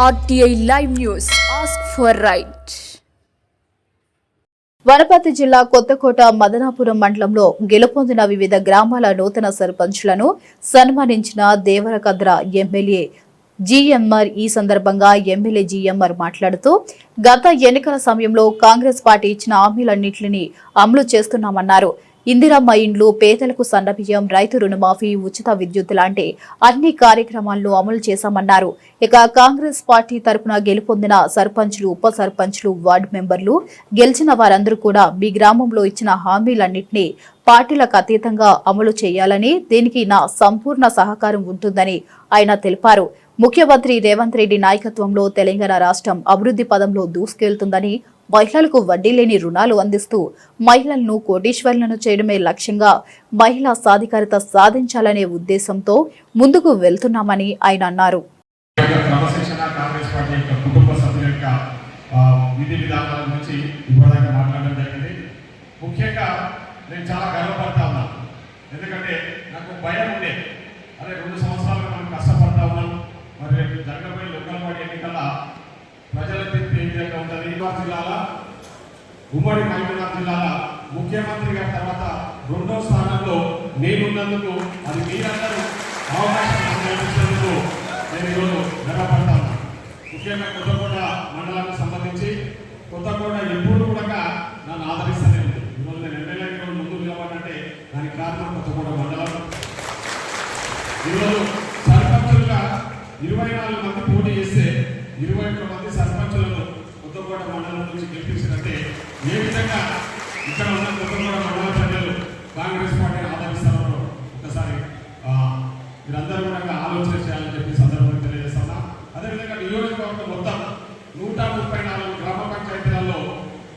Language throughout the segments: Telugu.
RTI Live News. Ask for right. Wanaparthy జిల్లా కొత్తకోట మదనాపురం మండలంలో గెలుపొందిన వివిధ గ్రామాల నూతన సర్పంచ్లను సన్మానించిన దేవరకద్ర ఎమ్మెల్యే జీఎంఆర్. ఈ సందర్భంగా ఎమ్మెల్యే జీఎంఆర్ మాట్లాడుతూ గత ఎన్నికల సమయంలో కాంగ్రెస్ పార్టీ ఇచ్చిన హామీలన్నింటినీ అమలు చేస్తున్నామన్నారు. ఇందిరమ్మ ఇండ్లు, పేదలకు సన్నబియ్యం, రైతు రుణమాఫీ, ఉచిత విద్యుత్ లాంటి అన్ని కార్యక్రమాలను అమలు చేశామన్నారు. ఇక కాంగ్రెస్ పార్టీ తరపున గెలుపొందిన సర్పంచ్లు, ఉప సర్పంచ్లు, వార్డు మెంబర్లు గెలిచిన వారందరూ కూడా మీ గ్రామంలో ఇచ్చిన హామీలన్నింటినీ పార్టీలకు అతీతంగా అమలు చేయాలని, దీనికి నా సంపూర్ణ సహకారం ఉంటుందని ఆయన తెలిపారు. ముఖ్యమంత్రి రేవంత్ రెడ్డి నాయకత్వంలో తెలంగాణ రాష్ట్రం అభివృద్ధి పదంలో దూసుకెళ్తుందని, మహిళలకు వడ్డీ లేని రుణాలు అందిస్తూ మహిళలను కోటీశ్వరులను చేయడమే లక్ష్యంగా మహిళా సాధికారత సాధించాలనే ఉద్దేశంతో ముందుకు వెళ్తున్నామని ఆయన అన్నారు. ఉమ్మడి మహబూబాబాద్ జిల్లాల ముఖ్యమంత్రి గారి తర్వాత రెండో స్థానంలో నేనున్నందుకు, అది మీరందరూ అవకాశం కల్పించినందుకు నేను ఈరోజు గర్వపడతాను. ముఖ్యంగా కొత్తకోట మండలానికి సంబంధించి కొత్తకోట ఎప్పుడు కూడా నన్ను ఆదరిస్తూనే ఉంది. ఈరోజు నేను ఎమ్మెల్యేగా ముందుకు నిలబడాలంటే దానికి కారణం కొత్తకోట మండలం. ఈరోజు సర్పంచులుగా 24 మంది పోటీ చేస్తే 21 మంది సర్పంచులను కొత్తకోట మండలం నుంచి గెలిపించినట్టే ఏ విధంగా ఇక్కడ ఉన్న కొత్తకోట మండల ప్రజలు కాంగ్రెస్ పార్టీని ఆదరిస్తారో ఒకసారి మీరందరూ కూడా ఆలోచన చేయాలని చెప్పి సందర్భంగా తెలియజేస్తున్నా. అదేవిధంగా నియోజకవర్గం మొత్తం 134 గ్రామ పంచాయతీలలో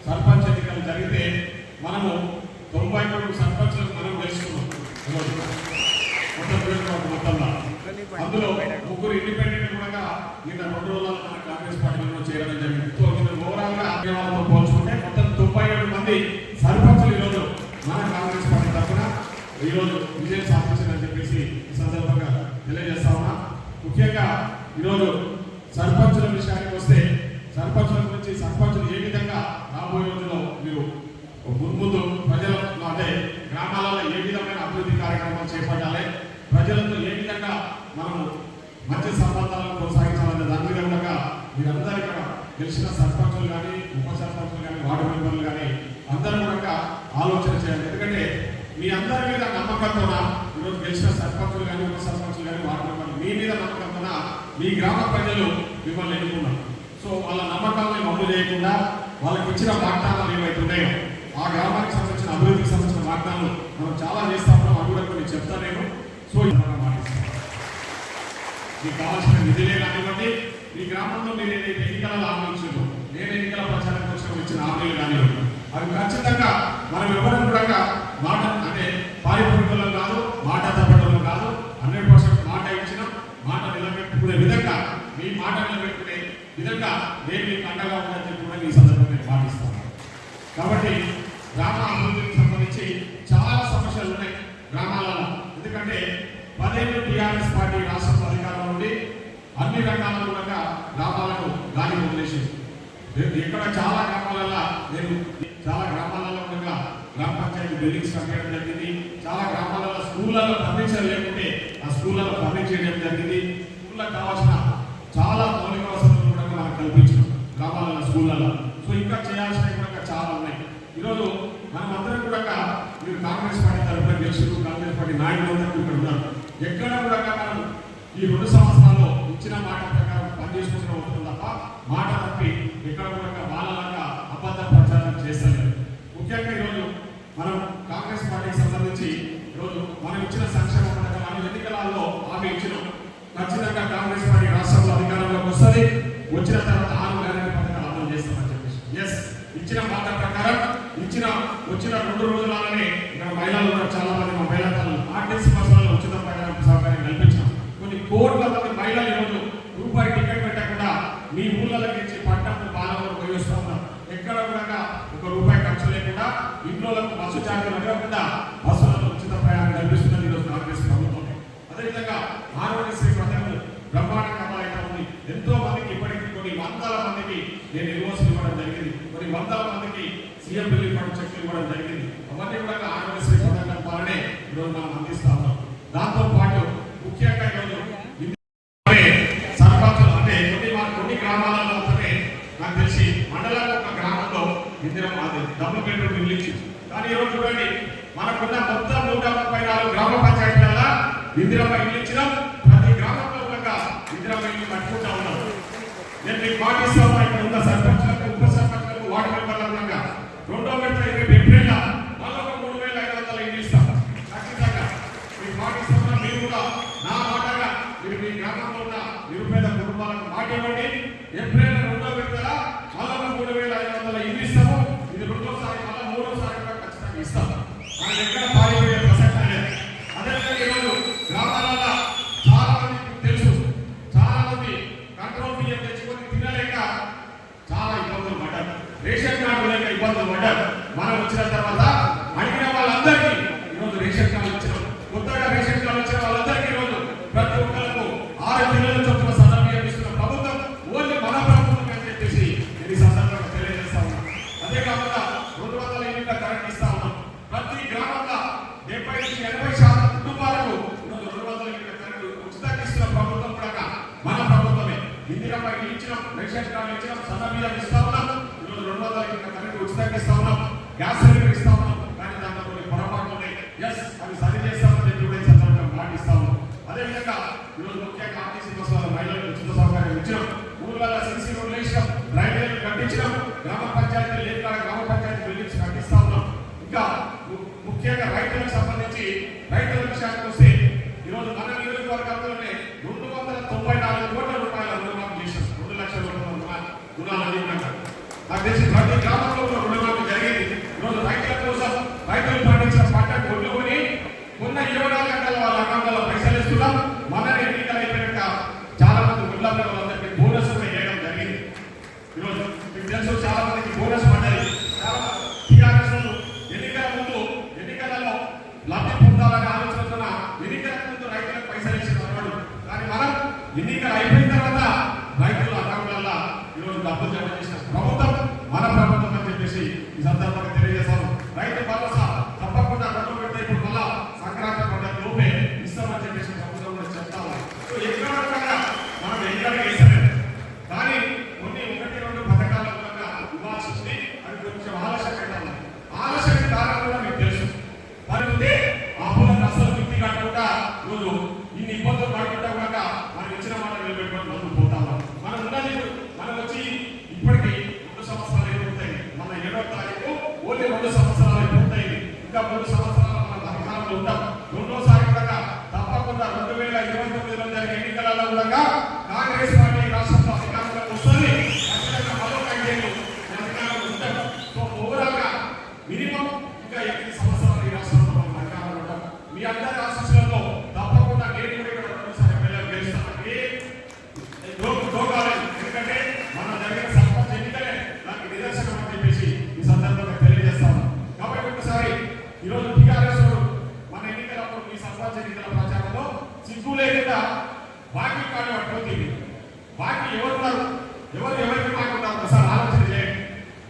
సర్పంచ్ ఎన్నికలు జరిగితే మనము 93 సర్పంచులకు మనం గెలుచుకున్నాం. మొత్తం నియోజకవర్గం మొత్తంలో అందులో 3 ఇండిపెండెంట్ కూడా నిన్న 2 రోజుల్లో మన కాంగ్రెస్ పార్టీలో చేరడం జరిగింది. సో ఓవరాల్ గా పోల్చుకుంటే మొత్తం 97 మంది సర్పంచులు ఈరోజు మన కాంగ్రెస్ పార్టీ తరఫున ఈరోజు విజయం సాధించారని చెప్పేసి ఈ సందర్భంగా తెలియజేస్తా ఉన్నా. ముఖ్యంగా ఈరోజు సర్పంచుల విషయానికి వస్తే సర్పంచుల గురించి సర్పంచులు ఏ విధంగా రాబోయే రోజుల్లో మీరు ముందు ప్రజలకు అంటే గ్రామాలలో ఏ విధమైన అభివృద్ధి కార్యక్రమాలు చేపట్టాలి, ప్రజలతో ఏ విధంగా మనము మంచి సంబంధాలను కొనసాగించాలనే దాని మీద కూడా మీరందరూ ఇక్కడ గెలిచిన సర్పంచులు కానీ, ఉప సర్పంచులు కానీ, వార్డు మెంబర్లు కానీ అందరూ కూడా ఆలోచన చేయాలి. ఎందుకంటే మీ అందరి మీద నమ్మకంతో ఈరోజు గెలిచిన సర్పంచులు కానీ, ఉప సర్పంచులు కానీ, వార్డు మెంబర్లు మీ మీద నమ్మకంతో మీ గ్రామ ప్రజలు మిమ్మల్ని ఎన్నుకున్నారు. సో వాళ్ళ నమ్మకాలను అమలు చేయకుండా వాళ్ళకి ఇచ్చిన వాగ్దానాలు ఏవైతే ఉన్నాయో ఆ గ్రామానికి సంబంధించిన అభివృద్ధికి సంబంధించిన వాగ్దానాలు మనం చాలా చేస్తా ఉన్నాం. అవి కూడా కొన్ని చెప్తానేమో. సో మీకు కావాల్సిన నిధులే కానివ్వండి, ఈ గ్రామంలో మీరు ఏదైతే ఎన్నికలలో హామీ ఇచ్చిందో, నేను ఎన్నికల ప్రచారం కోసం ఇచ్చిన హామీలు కానివ్వండి, అవి ఖచ్చితంగా మనం ఎవరు కూడా మాట అంటే పారిపోవడం కాదు, మాట తప్పడం కాదు, 100% మాట ఇచ్చిన మాట నిలబెట్టుకునే విధంగా, మీ మాట నిలబెట్టుకునే విధంగా నేను మీకు అండగా ఉందని చెప్పి కూడా ఈ సందర్భంగా పాటిస్తాను. కాబట్టి గ్రామ అభివృద్ధికి సంబంధించి చాలా సమస్యలు ఉన్నాయి గ్రామాలలో. ఎందుకంటే 10 ఏళ్ళు టీఆర్ఎస్ పార్టీ రాష్ట్రంలో అధికారంలో ఉండి అన్ని రకాల కూడా గ్రామాలకు గాలి వదిలేసింది. ఇక్కడ చాలా గ్రామాలలో నేను చాలా గ్రామాలలో కూడా గ్రామ పంచాయతీ బిల్డింగ్స్ కట్టడం జరిగింది. చాలా గ్రామాలలో స్కూళ్ళలో ఫర్నిచర్ లేకుంటే ఆ స్కూళ్ళలో ఫర్నిచర్ చేయడం జరిగింది. స్కూళ్ళకు కావాల్సిన చాలా మౌలిక వసతులు కూడా మనకు కల్పించాం గ్రామాలలో, స్కూళ్ళలో. సో ఇంకా చేయాల్సినవి కూడా చాలా ఉన్నాయి. ఈరోజు మనం అందరం కూడా మీరు కాంగ్రెస్ పార్టీ తరఫున గెలిచిన కాంగ్రెస్ పార్టీ నాయకులందరూ ఇక్కడ ఉన్నారు. ఎక్కడ కూడా మనం ఈ 2 సంవత్సరాల్లో ఇచ్చిన మాట ప్రకారం పనిచేసుకుంటూ ఉంటుంది తప్ప మాట తప్పి ఎక్కడ కూడా వాళ్ళలాగా అబద్ధ ప్రచారం చేస్తలేదు. ముఖ్యంగా ఈరోజు మనం కాంగ్రెస్ పార్టీకి సంబంధించి ఈరోజు మనం ఇచ్చిన సంక్షేమ పథకాలు ఎన్నికలలో హామీ ఇచ్చినాం. ఖచ్చితంగా కాంగ్రెస్ పార్టీ రాష్ట్రంలో అధికారంలోకి వస్తుంది. వచ్చిన తర్వాత 6 గ్యారెంటీ పథకాలు అమలు చేస్తామని చెప్పేసి ఎస్ ఇచ్చిన మాట ప్రకారం వచ్చిన 2 రోజులనే ఇక్కడ మహిళలు కూడా చాలా మంది మా మహిళలు ఆర్టీసీ బస్సులలో ఉచిత ప్రయాణ సౌకర్యం కల్పించాం. కొన్ని కోట్ల మంది మహిళలు ఈరోజు రూపాయి టికెట్ పెట్టకుండా మీ ఊళ్ళకి ఇచ్చి పట్టణం పాలనలో పోయి వస్తూ ఉన్నారు. ఎక్కడ కూడా ₹1 ఖర్చు లేకుండా ఇంట్లోకి బస్సు ఛార్జీలు అడగకుండా బస్సులలో ఉచిత ప్రయాణం కల్పిస్తున్నది ఈరోజు కాంగ్రెస్ ప్రభుత్వం. అదేవిధంగా ఆరోగ్యశ్రీ పథకం బ్రహ్మాండంగా అమలైతే ఉంది. ఎంతో మందికి ఇప్పటికీ వందల మందికి సీఎం రిలీఫ్ ఫండ్ చెక్లు ఇవ్వడం జరిగింది. అవన్నీ కూడా ఆరోగ్యశ్రీ పథకం ద్వారానే ఈరోజు మనం అందిస్తా ఉన్నాం. దాంతో పాటు ముఖ్యంగా ఈరోజు సర్పంచులు అంటే కొన్ని గ్రామాలలో మాత్రమే నాకు తెలిసి మండలానికి ఒక గ్రామంలో డబుల్ బెడ్రూమ్ ఇల్లు ఇచ్చింది. కానీ ఈరోజు చూడండి మనకున్న మొత్తం 134 గ్రామ పంచాయతీల ఇందిరమ్మ ఇల్లు ఇచ్చినాం. ప్రతి గ్రామంలో కూడా ఇందిరమ్మ ఇల్లు కట్టుకుంటా ఉన్నాం. నేను మీకు పాటిస్తా ఉన్నా, ఇక్కడ ఉన్న సర్పంచులకు ఉప సర్పంచులకు వార్డు మెంబర్లంగా 2వ విడత ఏప్రిల్ మళ్ళీ 3,500 ఇల్లు ఇస్తాం. ఖచ్చితంగా మీకు పాటిస్తా ఉన్నా. మీరు కూడా నా మాటగా మీరు మీ గ్రామంలో ఉన్న నిరుపేద కుటుంబాలకు మాట ఇవ్వండి. ఏప్రిల్ 2వ విడత మళ్ళీ 3,500 ఇల్లు ఇస్తాము. ఇది 2వసారి మళ్ళీ 3వసారి కూడా ఖచ్చితంగా ఇస్తాం. మన ఎక్కడ పారిపోయే ప్రసక్తి లేదు. అదేవిధంగా ఈరోజు గ్రామాలలో చాలా మందికి తెలుసు, చాలా మంది కంట్రోల్ బియ్యం తెచ్చుకొని తినలేక చాలా ఇబ్బందులు పడ్డారు. రేషన్ కార్డు లేక ఇబ్బందులు పడ్డారు. మనం వచ్చిన తర్వాత అడిగిన వాళ్ళందరికీ ఈరోజు రేషన్ కార్డు ఇచ్చినాం. కొత్తగా రేషన్ కార్డు వచ్చిన వాళ్ళందరికీ ఈరోజు ప్రతి ఒక్కరికి 6 కిలోల చొప్పున సన్న బియ్యం ఇస్తున్న ప్రభుత్వం ఓన్లీ మన ప్రభుత్వం అని చెప్పేసి ఈ సందర్భంగా తెలియజేస్తా ఉన్నాం. అదే కాకుండా 200 యూనిట్ల కరెంట్ ఇస్తా ఉన్నాం. ప్రతి గ్రామంలో 70-80% కుటుంబాలకు 200 యూనిట్ల కరెంట్ ఉచితంగా ఇస్తున్న ప్రభుత్వం కూడా మన ప్రభుత్వమే. ఇందిరమ్మ ఇల్లు ఇచ్చినాం, రేషన్ కార్డు ఇచ్చినాం, సన్న బియ్యం ఇస్తా ఉన్నాం. ఈరోజు 200 యూనిట్ల కరెంట్ ఉచితంగా ఇస్తా ఉన్నాం. గ్యాస్ సిలిండర్ ఇస్తా ఉన్నాం. కానీ దాంట్లో కొన్ని పొరపాట్లు ఉన్నాయి. అవి సరి చేస్తామని చెప్పి కూడా ఈ సందర్భంగా మాటిస్తా ఉన్నాం. అదేవిధంగా ఈరోజు ముఖ్యంగా ఆర్టీసీ బస్సుల మహిళలకు ఉచిత సౌకర్యం ఇచ్చినాం. ఊళ్ళలో సిసి రోడ్లు వేసినాం, రైల్వేలు కట్టించినాం, గ్రామ పంచాయతీ లేదా గ్రామ పంచాయతీ బిల్డింగ్స్ కట్టిస్తా ఉన్నాం. ఇంకా ముఖ్యంగా రైతులకు సంబంధించి రైతుల విషయానికి వస్తే ఈరోజు మన నియోజకవర్గంలోనే 294 కోట్ల రూపాయల రుణమాఫీ చేశాం. 2 లక్షల రుణాలు నాకు తెలిసి ప్రతి గ్రామంలో రుణమాఫీ జరిగింది. ఈరోజు రైతుల కోసం రైతులు పండించిన పంటకు కొట్టుకొని ఉన్న 24 గంటల వాళ్ళ అకౌంట్లలో పైసలు ఇస్తున్నాం. మన ఎన్నికలు అయిపోయాక చాలా మంది గుడ్లందరూ వాళ్ళందరికీ బోనస్ కూడా వేయడం జరిగింది. ఈరోజు మీకు తెలుసు చాలా మందికి బోనస్ పడ్డది. చాలా టీఆర్ఎస్ ఎన్నికల ముందు ఎన్నికలలో లబ్ధి పొందాలనే ఆలోచనతో ఎన్నికలకు ముందు రైతులకు పైసలు ఇచ్చిన వాడు. కానీ మనం ఎన్నికలు అయిపోయిన తర్వాత రైతుల అకౌంట్లలో ఈరోజు డబ్బులు జమ చేసిన ప్రభుత్వం మన ప్రభుత్వం అని చెప్పేసి ఈ సందర్భంగా తెలియజేస్తాను. రైతు భరోసా తప్పకుండా 2వ విడత ఇప్పుడు మళ్ళా సంక్రాంతి పండుగ లోపే ఇస్తామని చెప్పేసి ప్రభుత్వం కూడా చెప్తాము. సో ఎక్కడ మనం ఎక్కడ వేసలేదు. కానీ కొన్ని 1-2 పథకాల మూలంగా ఇవ్వాల్సి ఉంది. అది కొంచెం ఆలస్యం పెట్టాలి. ఆలస్యం కారణం కూడా మీకు తెలుసు. మరి ఆ పొలం అసలు వృత్తి కాకుండా రోజు ఇన్ని ఇబ్బందులు పడుకుంటా కూడా మనం ఇచ్చిన మాట నిలబెట్టుకొని ముందుకు పోతాము. మనం ఉన్నది మనం వచ్చి ఇప్పటికీ 2 సంవత్సరాలు అయిపోతాయి. మన 7వ తారీఖు ఓన్లీ 2 సంవత్సరాలు అయిపోతాయి. ఇంకా 3 సంవత్సరాలు మనం అధికారంలో ఉంటాం. 2వసారి కూడా తప్పకుండా 2029లో జరిగే ఎన్నికలలో కూడా కాంగ్రెస్ పార్టీ రాష్ట్రంలో అధికారంలోకి వస్తుంది. ఖచ్చితంగా మరో 5 ఏళ్ళు అధికారంలో ఉంటాం. సో ఓవరాల్ గా మినిమం ఇంకా 8 సంవత్సరాలు ఈ రాష్ట్రంలో మనం అధికారంలో ఉంటాం. మీ అందరి ఆశీస్సులతో తప్పకుండా నేను కూడా ఇక్కడ 2సారి ఎమ్మెల్యే గెలుస్తాను. ఎందుకంటే మన జరిగిన సర్పంచ్ ఎన్నికలే నాకు నిదర్శనం అని చెప్పేసి ఈ సందర్భంగా తెలియజేస్తాను. కాబట్టి ఒకసారి ఈరోజు టీఆర్ఎస్ మన ఎన్నికలప్పుడు ఈ సర్పంచ్ ఎన్నికల ప్రచారంలో సిగ్గు లేకుండా బాకీ కార్డు పట్టుకుంది. బాకీ ఎవరున్నారు, ఎవరికి బాకీ ఉన్నారు ఒకసారి ఆలోచన చేయండి.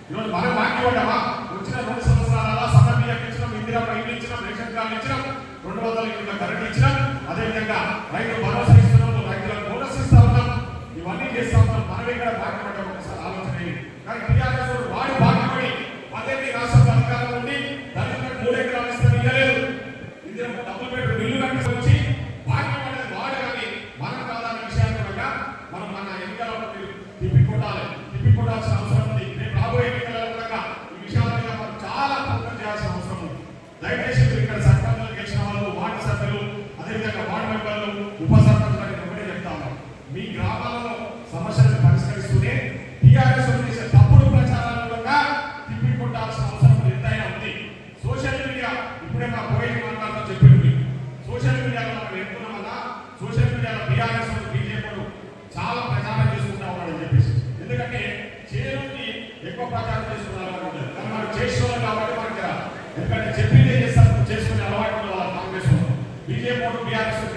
ఈరోజు మనం బాకీ పడ్డామా? వచ్చిన 2 సంవత్సరాల సన్న బియ్యం ఇచ్చినాం, ఇందిరమ్మ ఇల్లు ఇచ్చినాం, రేషన్ కార్డు ఇచ్చినాం, 200 యూనిట్ల కరెంట్ ఇచ్చినాం. అదేవిధంగా రైతు భరోసా ఇస్తున్నాం, రైతులకు బోనస్ ఇస్తా ఉన్నాం. ఇవన్నీ చేస్తా ఉన్నాం. మనం ఇక్కడ బాకీ పడ్డాం ఒకసారి ఆలోచన చేయండి. కానీ టీఆర్ఎస్ వాడు బాకీ పడి 10 రాష్ట్రాల అధికారంలో ఉండి దళితులకు 3 ఎకరాలు ఇస్తాను ఇవ్వలేదు. ఇందిరమ్మ డబుల్ బెడ్రూమ్ ఇల్లు కట్టించి బాకీ పడేది వాడు. కానీ మనం కాదన్న విషయాన్ని కూడా మనం మన ఎన్నికలలో తిప్పికొట్టాల్సిన అవసరం ఉంది. రేపు రాబోయే ఎన్నికలలో కూడా ఈ విషయాల మీద మనం చాలా ఫోకస్ చేయాల్సిన అవసరం ఉంది. దయచేసి ఇక్కడ సర్పంచులు గెలిచిన వాళ్ళు, వార్డు సభ్యులు, అదేవిధంగా వార్డు మెంబర్లు, ఉప సర్పంచులు ఒకటే చెప్తాము. మీ గ్రామాలలో సమస్యలను పరిష్కరిస్తూనే టీఆర్ఎస్ చేసే తప్పుడు ప్రచారాలను కూడా తిప్పికొట్టాల్సిన అవసరం ఎంతైనా ఉంది. సోషల్ మీడియా ఇప్పుడే మా పోయిన మాట్లాడుతూ చెప్పింది. సోషల్ మీడియాలో మనం ఎన్నుకున్న వల్ల సోషల్ మీడియాలో టీఆర్ఎస్ బీజేపీ చాలా ప్రచారం చేసుకుంటా ఉన్నాడని చెప్పేసి. ఎందుకంటే చేరుకి ఎక్కువ ప్రచారం చేసుకున్నారు కానీ మనం చేసుకోవాలి కాబట్టి మనకి ఎందుకంటే చెప్పిందే చేస్తారు చేసుకునే అలవాటు కాంగ్రెస్ బీజేపీ బీఆర్ఎస్